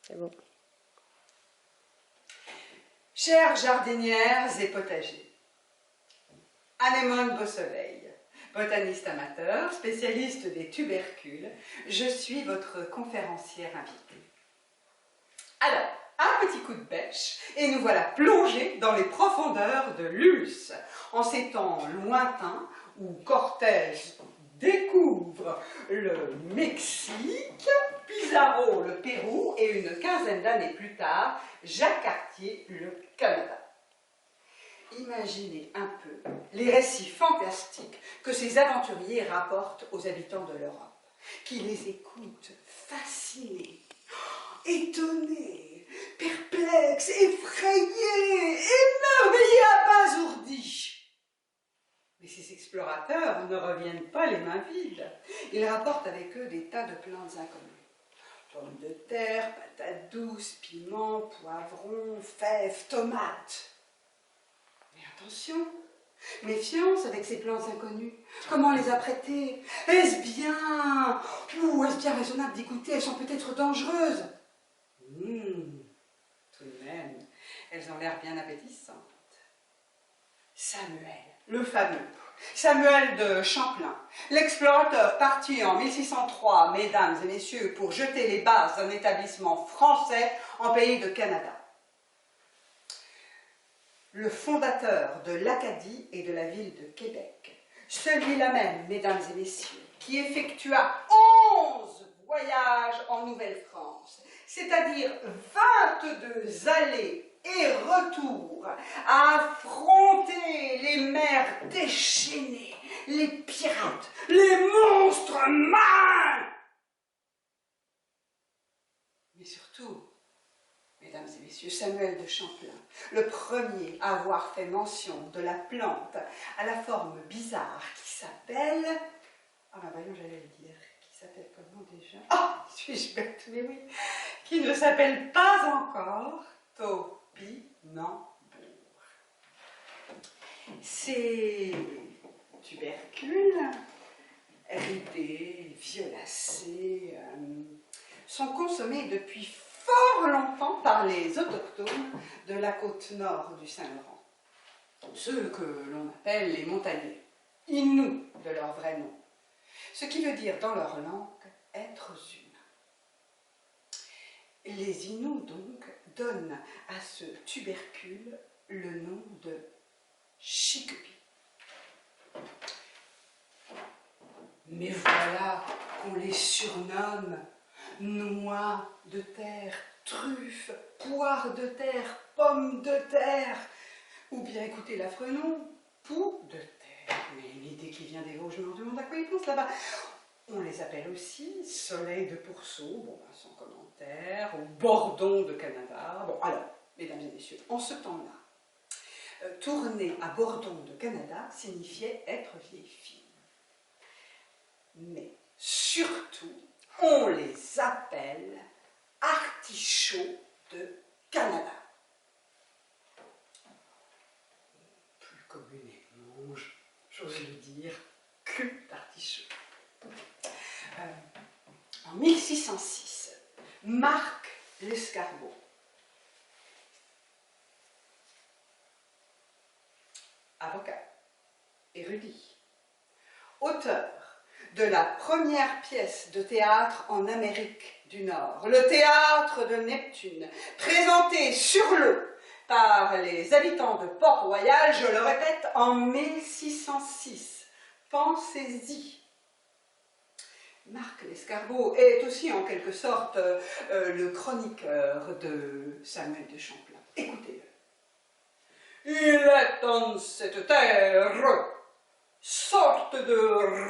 C'est bon. Chères jardinières et potagers, Anémone Beausoleil, botaniste amateur, spécialiste des tubercules, je suis votre conférencière invitée. Alors, un petit coup de bêche, et nous voilà plongés dans les profondeurs de l'Ulce, en ces temps lointains où Cortés découvre le Mexique, Pizarro le Pérou, et une quinzaine d'années plus tard, Jacques Cartier le Canada. Imaginez un peu les récits fantastiques que ces aventuriers rapportent aux habitants de l'Europe, qui les écoutent fascinés, étonnés, perplexes, effrayés, émerveillés, abasourdis. Mais ces explorateurs ne reviennent pas les mains vides. Ils rapportent avec eux des tas de plantes inconnues. Pommes de terre, patates douces, piments, poivrons, fèves, tomates. Mais attention, méfiance avec ces plantes inconnues. Comment les apprêter? Est-ce bien raisonnable d'y goûter? Elles sont peut-être dangereuses. Tout de même, elles ont l'air bien appétissantes. Samuel, le fameux Samuel de Champlain, l'explorateur parti en 1603, mesdames et messieurs, pour jeter les bases d'un établissement français en pays de Canada. Le fondateur de l'Acadie et de la ville de Québec, celui-là même, mesdames et messieurs, qui effectua 11 voyages en Nouvelle-France, c'est-à-dire 22 allées et retours, à affronter les mers déchaînées, les pirates, les monstres marins. Mais surtout, mesdames et messieurs, Samuel de Champlain, le premier à avoir fait mention de la plante à la forme bizarre qui s'appelle... Ah ben voyons, j'allais le dire. Qui s'appelle comment déjà? Ah, suis-je bête, mais oui. Qui ne s'appelle pas encore topinambour. Ces tubercules, ridés, violacés, sont consommés depuis fort longtemps par les autochtones de la côte nord du Saint-Laurent. Ceux que l'on appelle les montagnais, Inuits de leur vrai nom. Ce qui veut dire dans leur langue êtres humains. Les Inuits donc donnent à ce tubercule le nom de chicupi. Mais voilà qu'on les surnomme noix de terre, truffes, poires de terre, pommes de terre, ou bien écoutez l'affreux nom, poux de terre. Mais une idée qui vient des Vosges, je me demande à quoi ils pensent là-bas. On les appelle aussi soleil de pourceau, bon, ben, sans commentaire, ou bordon de Canada. Bon, alors, mesdames et messieurs, en ce temps-là, tourner à Bordon de Canada signifiait être vieille fille. Mais surtout, on les appelle artichauts de Canada. Plus communément, j'ose le dire, cul d'artichaut. En 1606, Marc Lescarbot, avocat, érudit, auteur de la première pièce de théâtre en Amérique du Nord, le théâtre de Neptune, présenté sur l'eau par les habitants de Port-Royal, je le répète, en 1606. Pensez-y. Marc Lescarbot est aussi en quelque sorte le chroniqueur de Samuel de Champlain. Écoutez-le. Il est en cette terre sorte de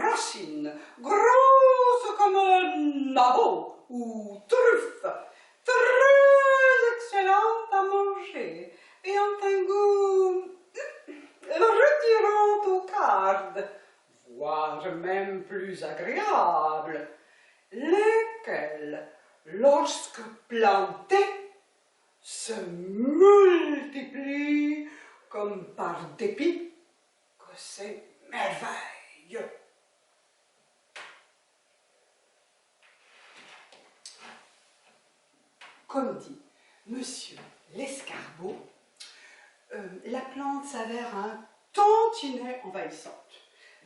racine, grosse comme un nabot ou truffe, très excellente à manger, et ont un goût retirant au carde, voire même plus agréable, lesquels, lorsque plantés, se multiplient comme par dépit, que c'est merveille. comme dit Monsieur l'escargot, la plante s'avère un tantinet envahissante.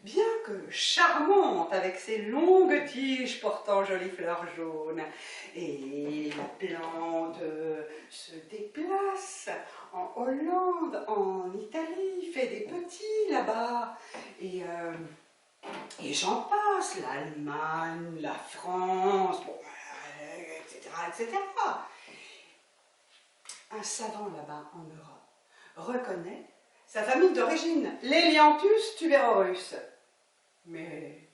Bien que charmante avec ses longues tiges portant jolies fleurs jaunes. Et la plante se déplace en Hollande, en Italie, fait des petits là-bas. Et j'en passe, l'Allemagne, la France, bon, etc., etc. Un savant là-bas en Europe reconnaît sa famille d'origine, l'Helianthus tuberorus. Mais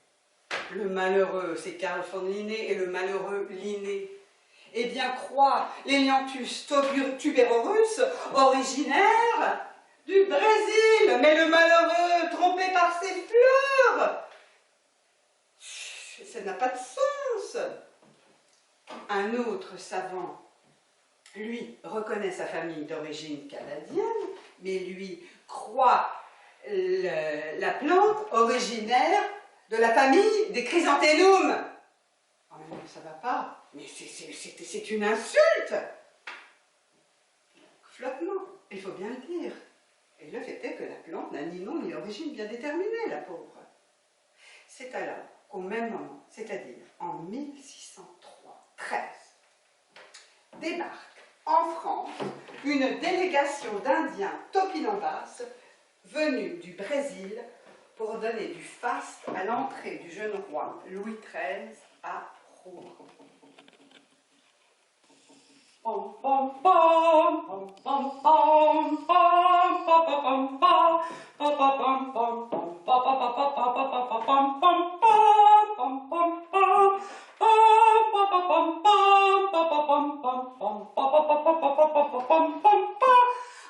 le malheureux, c'est Carl von Linné et le malheureux Linné, eh bien croit l'Helianthus tuberorus originaire du Brésil, mais le malheureux, trompé par ses fleurs, ça n'a pas de sens. Un autre savant, lui, reconnaît sa famille d'origine canadienne, mais lui croit la plante originaire de la famille des chrysanthellums. Oh, mais non, ça va pas. Mais c'est une insulte. Flottement, il faut bien le dire. Et le fait est que la plante n'a ni nom ni origine bien déterminée, la pauvre. C'est alors qu'au même moment, c'est-à-dire en 1603, débarque en France une délégation d'Indiens topinambas venus du Brésil pour donner du faste à l'entrée du jeune roi Louis XIII à Rouen.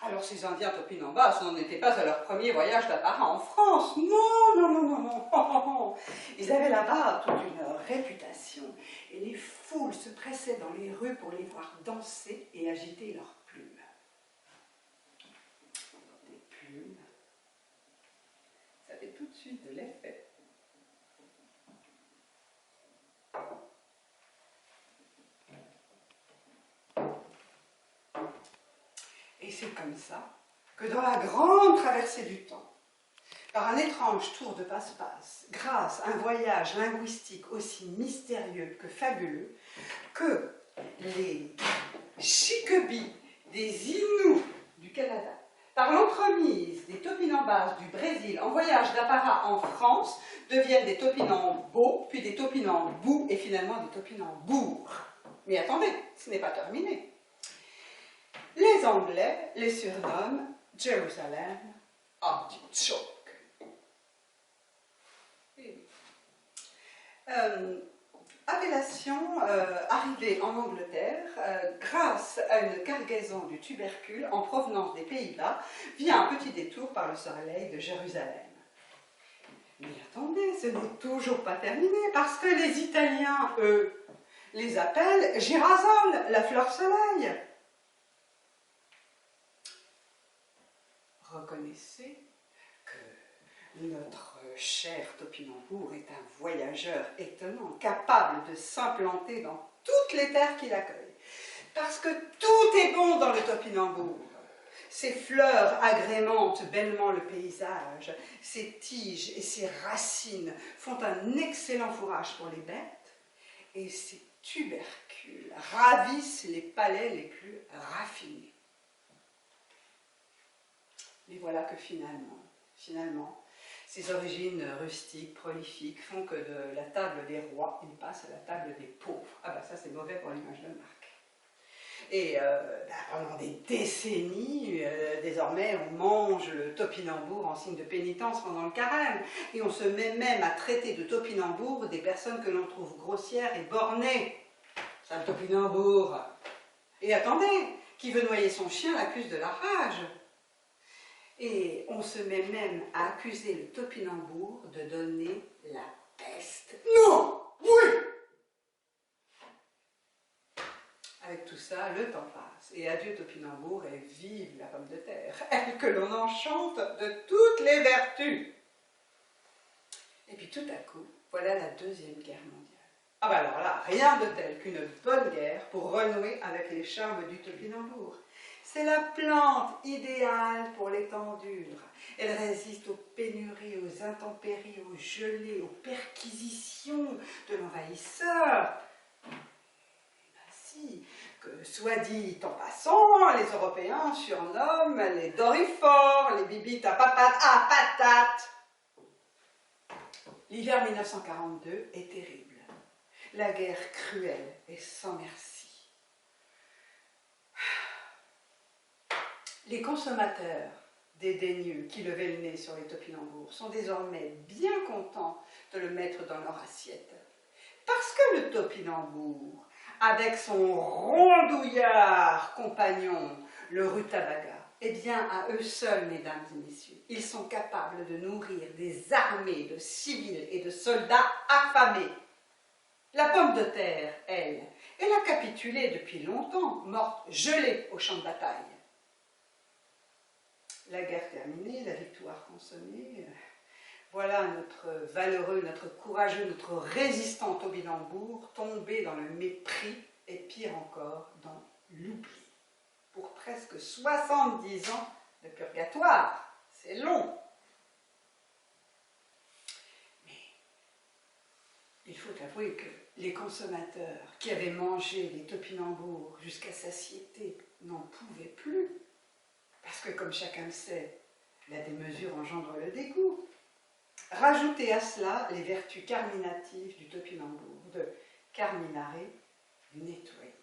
Alors ces Indiens topinambas n'en étaient pas à leur premier voyage d'apparat en France. Non, non, non, non, non. Ils avaient là-bas toute une réputation et les foules se pressaient dans les rues pour les voir danser et agiter leurs plumes. Des plumes, ça fait tout de suite de l'effet. Et c'est comme ça que dans la grande traversée du temps, par un étrange tour de passe-passe, grâce à un voyage linguistique aussi mystérieux que fabuleux, que les Chickasaw des Inuits du Canada, par l'entremise des topinambas du Brésil en voyage d'apparat en France, deviennent des topinambours, puis des topinambous et finalement des topinambours. Mais attendez, ce n'est pas terminé. Les Anglais les surnomment Jerusalem Artichoke. Appellation arrivée en Angleterre grâce à une cargaison du tubercule en provenance des Pays-Bas via un petit détour par le soleil de Jérusalem. Mais attendez, ce n'est toujours pas terminé parce que les Italiens, eux, les appellent girasole, la fleur soleil. Reconnaissez que notre cher topinambour est un voyageur étonnant, capable de s'implanter dans toutes les terres qu'il accueille. Parce que tout est bon dans le topinambour. Ses fleurs agrémentent bellement le paysage, ses tiges et ses racines font un excellent fourrage pour les bêtes, et ses tubercules ravissent les palais les plus raffinés. Mais voilà que finalement, ces origines rustiques, prolifiques, font que de la table des rois, il passe à la table des pauvres. Ah ben ça c'est mauvais pour l'image de marque. Et pendant des décennies, désormais, on mange le topinambour en signe de pénitence pendant le carême. Et on se met même à traiter de topinambour des personnes que l'on trouve grossières et bornées. Ça, le topinambour. Et attendez, qui veut noyer son chien l'accuse de la rage. Et on se met même à accuser le topinambour de donner la peste. Non! Oui! Avec tout ça, le temps passe, et adieu topinambour, et vive la pomme de terre, elle que l'on enchante de toutes les vertus. Et puis tout à coup, voilà la Deuxième Guerre mondiale. Ah ben alors là, rien de tel qu'une bonne guerre pour renouer avec les charmes du topinambour. C'est la plante idéale pour les temps durs. Elle résiste aux pénuries, aux intempéries, aux gelées, aux perquisitions de l'envahisseur. Si, que soit dit en passant, les Européens surnomment les dorifores, les bibites à patates. L'hiver 1942 est terrible. La guerre cruelle et sans merci. Les consommateurs dédaigneux qui levaient le nez sur les topinambours sont désormais bien contents de le mettre dans leur assiette. Parce que le topinambour, avec son rondouillard compagnon, le rutabaga, eh bien, à eux seuls, mesdames et messieurs, ils sont capables de nourrir des armées de civils et de soldats affamés. La pomme de terre, elle a capitulé depuis longtemps, morte gelée au champ de bataille. La guerre terminée, la victoire consommée, voilà notre valeureux, notre courageux, notre résistant topinambour tombé dans le mépris et pire encore, dans l'oubli. Pour presque 70 ans de purgatoire, c'est long. Mais il faut avouer que les consommateurs qui avaient mangé des topinambours jusqu'à satiété n'en pouvaient plus. Parce que, comme chacun le sait, la démesure engendre le dégoût. Rajoutez à cela les vertus carminatives du topinambour, de carminare, nettoyer.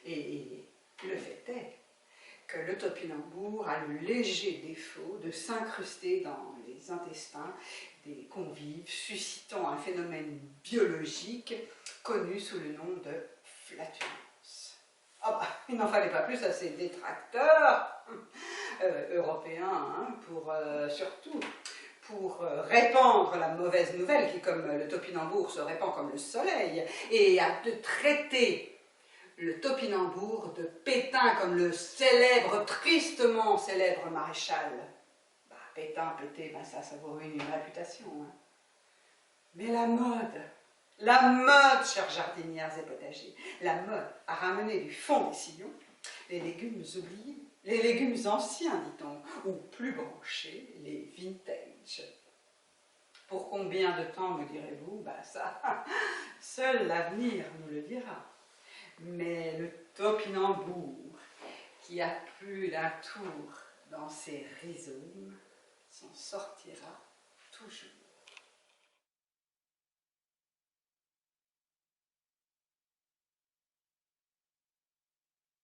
Et le fait est que le topinambour a le léger défaut de s'incruster dans les intestins des convives, suscitant un phénomène biologique connu sous le nom de flatulence. Ah bah, il n'en fallait pas plus à ces détracteurs européens, surtout pour répandre la mauvaise nouvelle qui, comme le topinambour, se répand comme le soleil, et à de traiter le topinambour de Pétain comme le célèbre, tristement célèbre maréchal. Bah, Pétain, pété, bah ça vous ruine une réputation. Hein. Mais la mode, chers jardinières et potagers, la mode a ramené du fond des sillons les légumes oubliés, les légumes anciens, dit-on, ou plus branchés, les vintage. Pour combien de temps, me direz-vous? Bah ça, seul l'avenir nous le dira. Mais le topinambour, qui a plus d'un tour dans ses rhizomes, s'en sortira toujours.